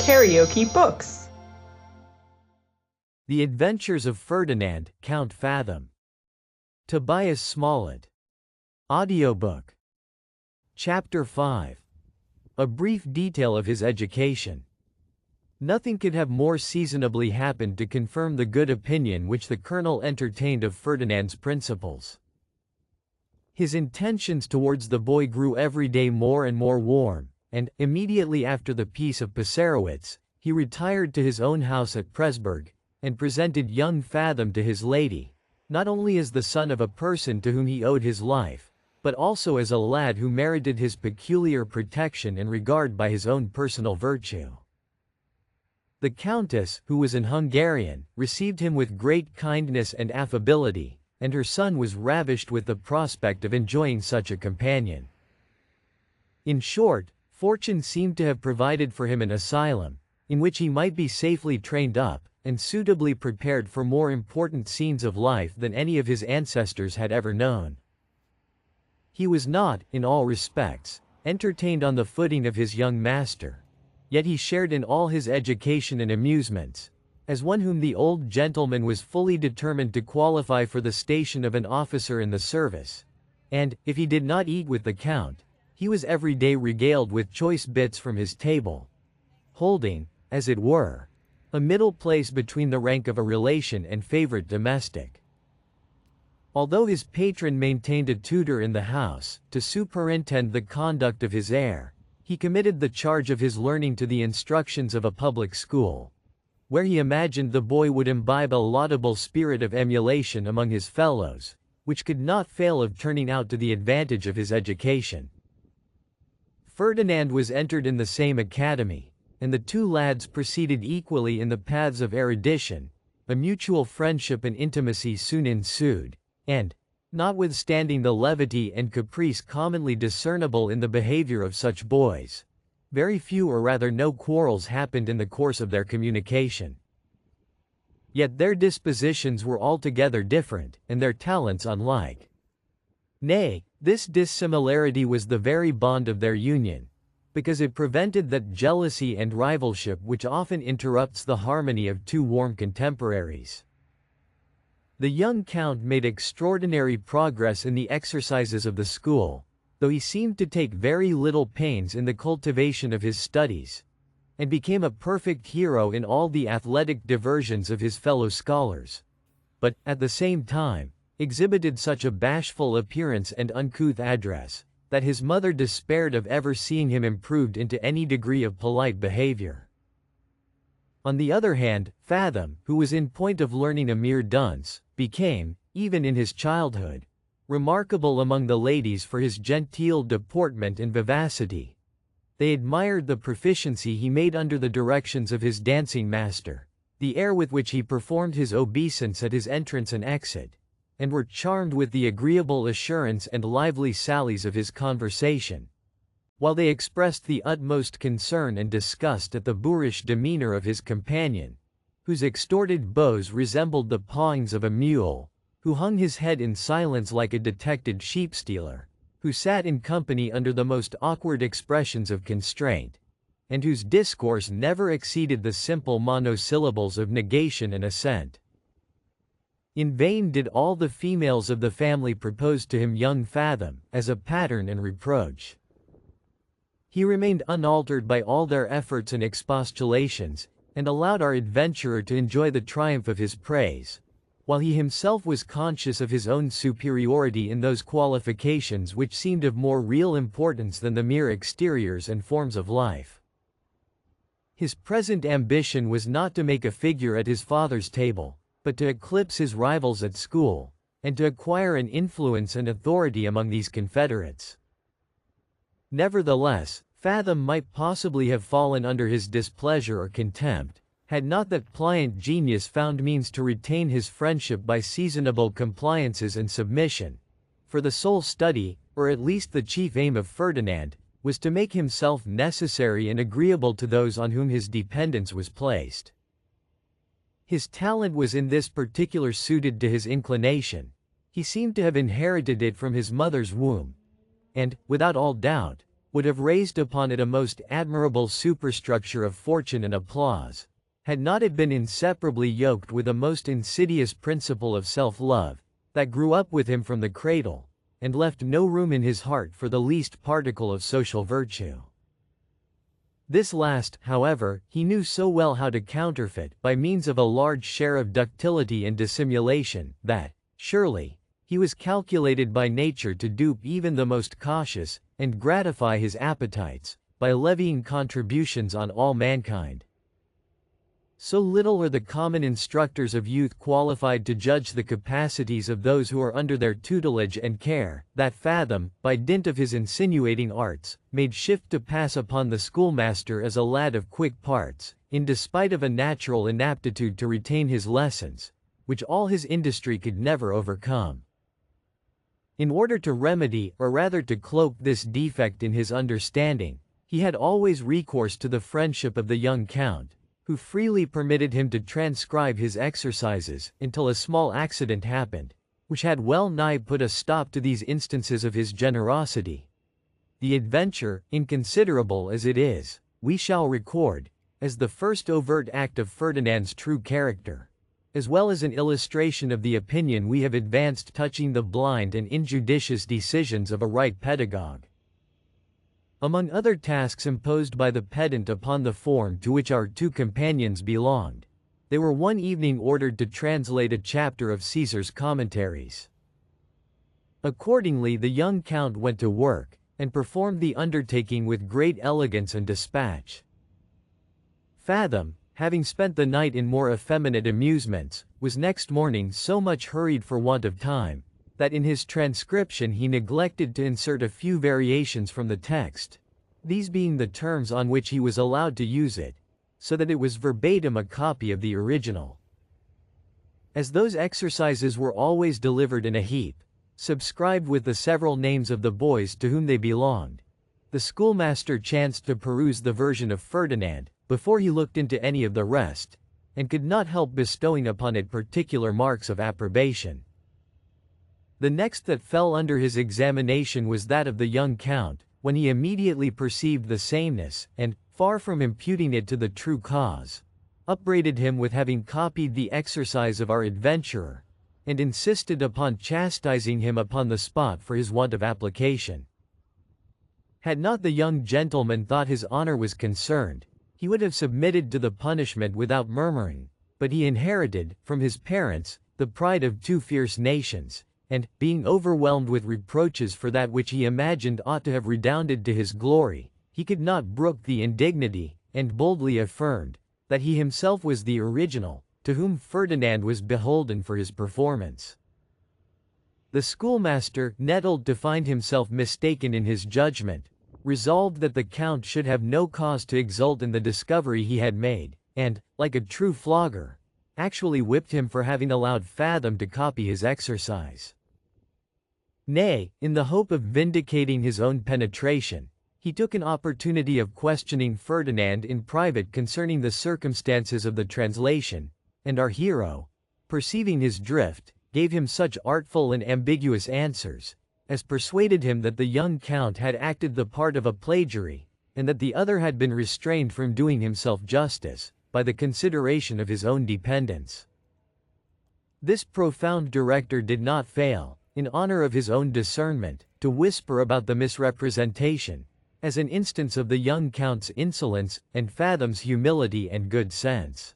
KaraokeBooks. The Adventures of Ferdinand, Count Fathom. Tobias Smollett. Audiobook. Chapter 5. A brief detail of his education. Nothing could have more seasonably happened to confirm the good opinion which the colonel entertained of Ferdinand's principles. His intentions towards the boy grew every day more and more warm, and, immediately after the peace of Passarowitz, he retired to his own house at Presburg, and presented young Fathom to his lady, not only as the son of a person to whom he owed his life, but also as a lad who merited his peculiar protection and regard by his own personal virtue. The Countess, who was an Hungarian, received him with great kindness and affability, and her son was ravished with the prospect of enjoying such a companion. In short, fortune seemed to have provided for him an asylum, in which he might be safely trained up, and suitably prepared for more important scenes of life than any of his ancestors had ever known. He was not, in all respects, entertained on the footing of his young master, yet he shared in all his education and amusements, as one whom the old gentleman was fully determined to qualify for the station of an officer in the service, and, if he did not eat with the Count, he was every day regaled with choice bits from his table, holding, as it were, a middle place between the rank of a relation and favorite domestic. Although his patron maintained a tutor in the house, to superintend the conduct of his heir, he committed the charge of his learning to the instructions of a public school, where he imagined the boy would imbibe a laudable spirit of emulation among his fellows, which could not fail of turning out to the advantage of his education. Ferdinand was entered in the same academy, and the two lads proceeded equally in the paths of erudition. A mutual friendship and intimacy soon ensued, and, notwithstanding the levity and caprice commonly discernible in the behavior of such boys, very few or rather no quarrels happened in the course of their communication. Yet their dispositions were altogether different, and their talents unlike. Nay, this dissimilarity was the very bond of their union, because it prevented that jealousy and rivalship which often interrupts the harmony of two warm contemporaries. The young Count made extraordinary progress in the exercises of the school, though he seemed to take very little pains in the cultivation of his studies, and became a perfect hero in all the athletic diversions of his fellow scholars, but, at the same time, exhibited such a bashful appearance and uncouth address, that his mother despaired of ever seeing him improved into any degree of polite behavior. On the other hand, Fathom, who was in point of learning a mere dunce, became, even in his childhood, remarkable among the ladies for his genteel deportment and vivacity. They admired the proficiency he made under the directions of his dancing master, the air with which he performed his obeisance at his entrance and exit, and were charmed with the agreeable assurance and lively sallies of his conversation, while they expressed the utmost concern and disgust at the boorish demeanor of his companion, whose extorted bows resembled the pawings of a mule, who hung his head in silence like a detected sheep-stealer, who sat in company under the most awkward expressions of constraint, and whose discourse never exceeded the simple monosyllables of negation and assent. In vain did all the females of the family propose to him young Fathom, as a pattern and reproach. He remained unaltered by all their efforts and expostulations, and allowed our adventurer to enjoy the triumph of his praise, while he himself was conscious of his own superiority in those qualifications which seemed of more real importance than the mere exteriors and forms of life. His present ambition was not to make a figure at his father's table, but to eclipse his rivals at school, and to acquire an influence and authority among these confederates. Nevertheless, Fathom might possibly have fallen under his displeasure or contempt, had not that pliant genius found means to retain his friendship by seasonable compliances and submission, for the sole study, or at least the chief aim of Ferdinand, was to make himself necessary and agreeable to those on whom his dependence was placed. His talent was in this particular suited to his inclination. He seemed to have inherited it from his mother's womb, and, without all doubt, would have raised upon it a most admirable superstructure of fortune and applause, had not it been inseparably yoked with a most insidious principle of self-love, that grew up with him from the cradle, and left no room in his heart for the least particle of social virtue. This last, however, he knew so well how to counterfeit, by means of a large share of ductility and dissimulation, that, surely, he was calculated by nature to dupe even the most cautious, and gratify his appetites, by levying contributions on all mankind. So little are the common instructors of youth qualified to judge the capacities of those who are under their tutelage and care, that Fathom, by dint of his insinuating arts, made shift to pass upon the schoolmaster as a lad of quick parts, in despite of a natural inaptitude to retain his lessons, which all his industry could never overcome. In order to remedy, or rather to cloak this defect in his understanding, he had always recourse to the friendship of the young count, who freely permitted him to transcribe his exercises, until a small accident happened, which had well nigh put a stop to these instances of his generosity. The adventure, inconsiderable as it is, we shall record, as the first overt act of Ferdinand's true character, as well as an illustration of the opinion we have advanced touching the blind and injudicious decisions of a right pedagogue. Among other tasks imposed by the pedant upon the form to which our two companions belonged, they were one evening ordered to translate a chapter of Caesar's Commentaries. Accordingly the young count went to work, and performed the undertaking with great elegance and dispatch. Fathom, having spent the night in more effeminate amusements, was next morning so much hurried for want of time, that in his transcription he neglected to insert a few variations from the text, these being the terms on which he was allowed to use it, so that it was verbatim a copy of the original. As those exercises were always delivered in a heap, subscribed with the several names of the boys to whom they belonged, the schoolmaster chanced to peruse the version of Ferdinand, before he looked into any of the rest, and could not help bestowing upon it particular marks of approbation. The next that fell under his examination was that of the young count, when he immediately perceived the sameness, and, far from imputing it to the true cause, upbraided him with having copied the exercise of our adventurer, and insisted upon chastising him upon the spot for his want of application. Had not the young gentleman thought his honor was concerned, he would have submitted to the punishment without murmuring, but he inherited, from his parents, the pride of two fierce nations, and, being overwhelmed with reproaches for that which he imagined ought to have redounded to his glory, he could not brook the indignity, and boldly affirmed, that he himself was the original, to whom Ferdinand was beholden for his performance. The schoolmaster, nettled to find himself mistaken in his judgment, resolved that the count should have no cause to exult in the discovery he had made, and, like a true flogger, actually whipped him for having allowed Fathom to copy his exercise. Nay, in the hope of vindicating his own penetration, he took an opportunity of questioning Ferdinand in private concerning the circumstances of the translation, and our hero, perceiving his drift, gave him such artful and ambiguous answers, as persuaded him that the young count had acted the part of a plagiary, and that the other had been restrained from doing himself justice, by the consideration of his own dependence. This profound director did not fail, in honor of his own discernment, to whisper about the misrepresentation, as an instance of the young count's insolence, and Fathom's humility and good sense.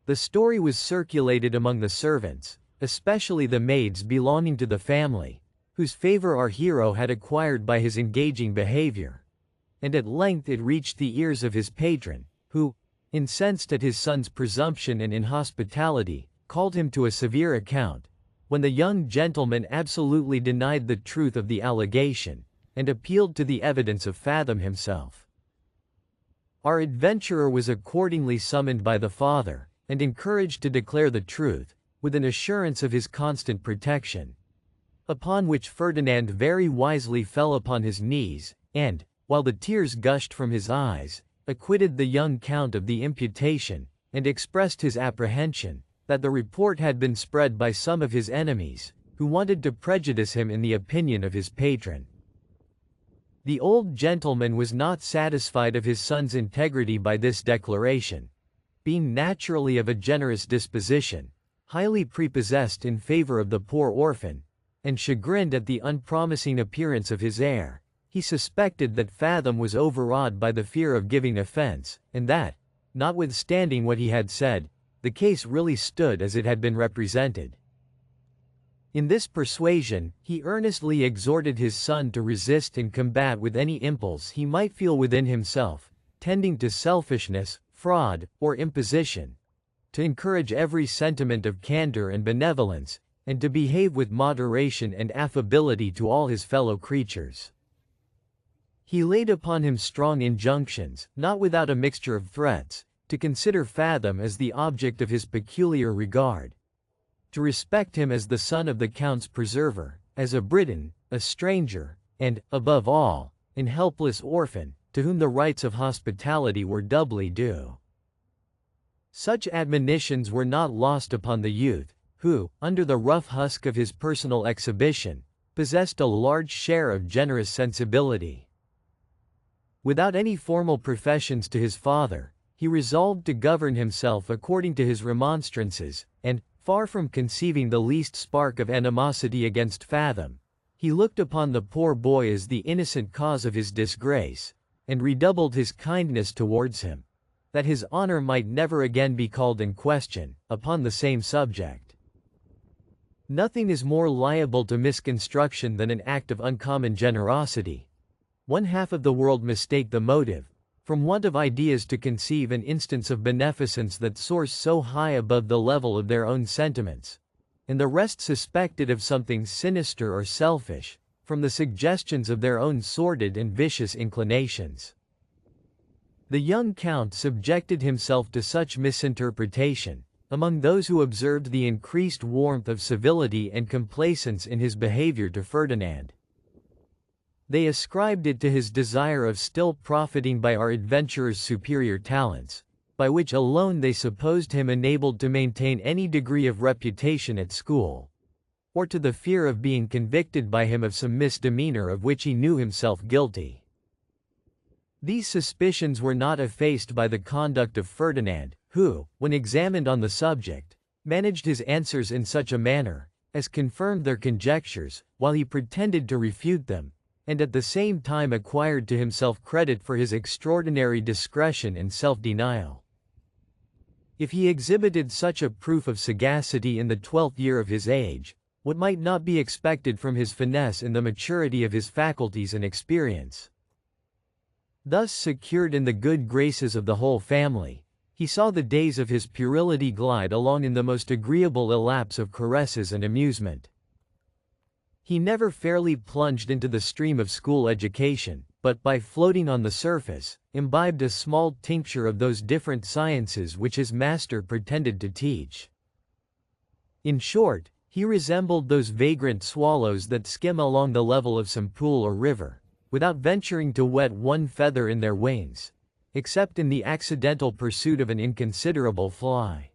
The story was circulated among the servants, especially the maids belonging to the family, whose favor our hero had acquired by his engaging behavior, and at length it reached the ears of his patron, who, incensed at his son's presumption and inhospitality, called him to a severe account, when the young gentleman absolutely denied the truth of the allegation, and appealed to the evidence of Fathom himself. Our adventurer was accordingly summoned by the father, and encouraged to declare the truth, with an assurance of his constant protection. Upon which Ferdinand very wisely fell upon his knees, and, while the tears gushed from his eyes, acquitted the young count of the imputation, and expressed his apprehension, that the report had been spread by some of his enemies, who wanted to prejudice him in the opinion of his patron. The old gentleman was not satisfied of his son's integrity by this declaration. Being naturally of a generous disposition, highly prepossessed in favor of the poor orphan, and chagrined at the unpromising appearance of his heir, he suspected that Fathom was overawed by the fear of giving offense, and that, notwithstanding what he had said, the case really stood as it had been represented. In this persuasion, he earnestly exhorted his son to resist and combat with any impulse he might feel within himself, tending to selfishness, fraud, or imposition, to encourage every sentiment of candor and benevolence, and to behave with moderation and affability to all his fellow creatures. He laid upon him strong injunctions, not without a mixture of threats, to consider Fathom as the object of his peculiar regard, to respect him as the son of the Count's preserver, as a Briton, a stranger, and, above all, an helpless orphan, to whom the rights of hospitality were doubly due. Such admonitions were not lost upon the youth, who, under the rough husk of his personal exhibition, possessed a large share of generous sensibility. Without any formal professions to his father, he resolved to govern himself according to his remonstrances, and, far from conceiving the least spark of animosity against Fathom, he looked upon the poor boy as the innocent cause of his disgrace, and redoubled his kindness towards him, that his honor might never again be called in question, upon the same subject. Nothing is more liable to misconstruction than an act of uncommon generosity. One half of the world mistake the motive, from want of ideas to conceive an instance of beneficence that soars so high above the level of their own sentiments, and the rest suspect it of something sinister or selfish, from the suggestions of their own sordid and vicious inclinations. The young Count subjected himself to such misinterpretation, among those who observed the increased warmth of civility and complaisance in his behavior to Ferdinand. They ascribed it to his desire of still profiting by our adventurer's superior talents, by which alone they supposed him enabled to maintain any degree of reputation at school, or to the fear of being convicted by him of some misdemeanor of which he knew himself guilty. These suspicions were not effaced by the conduct of Ferdinand, who, when examined on the subject, managed his answers in such a manner as confirmed their conjectures, while he pretended to refute them, and at the same time acquired to himself credit for his extraordinary discretion and self-denial. If he exhibited such a proof of sagacity in the 12th year of his age, what might not be expected from his finesse in the maturity of his faculties and experience? Thus secured in the good graces of the whole family, he saw the days of his puerility glide along in the most agreeable elapse of caresses and amusement. He never fairly plunged into the stream of school education, but by floating on the surface, imbibed a small tincture of those different sciences which his master pretended to teach. In short, he resembled those vagrant swallows that skim along the level of some pool or river, without venturing to wet one feather in their wings, except in the accidental pursuit of an inconsiderable fly.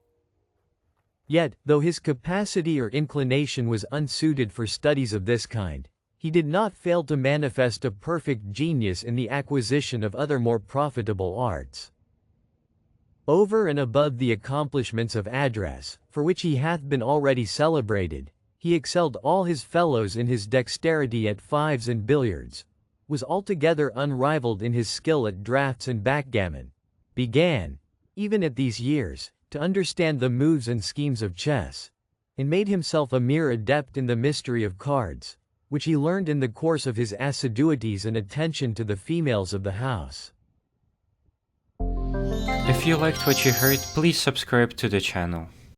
Yet, though his capacity or inclination was unsuited for studies of this kind, he did not fail to manifest a perfect genius in the acquisition of other more profitable arts. Over and above the accomplishments of address, for which he hath been already celebrated, he excelled all his fellows in his dexterity at fives and billiards, was altogether unrivalled in his skill at draughts and backgammon, began, even at these years, to understand the moves and schemes of chess, and made himself a mere adept in the mystery of cards, which he learned in the course of his assiduities and attention to the females of the house. If you liked what you heard, please subscribe to the channel.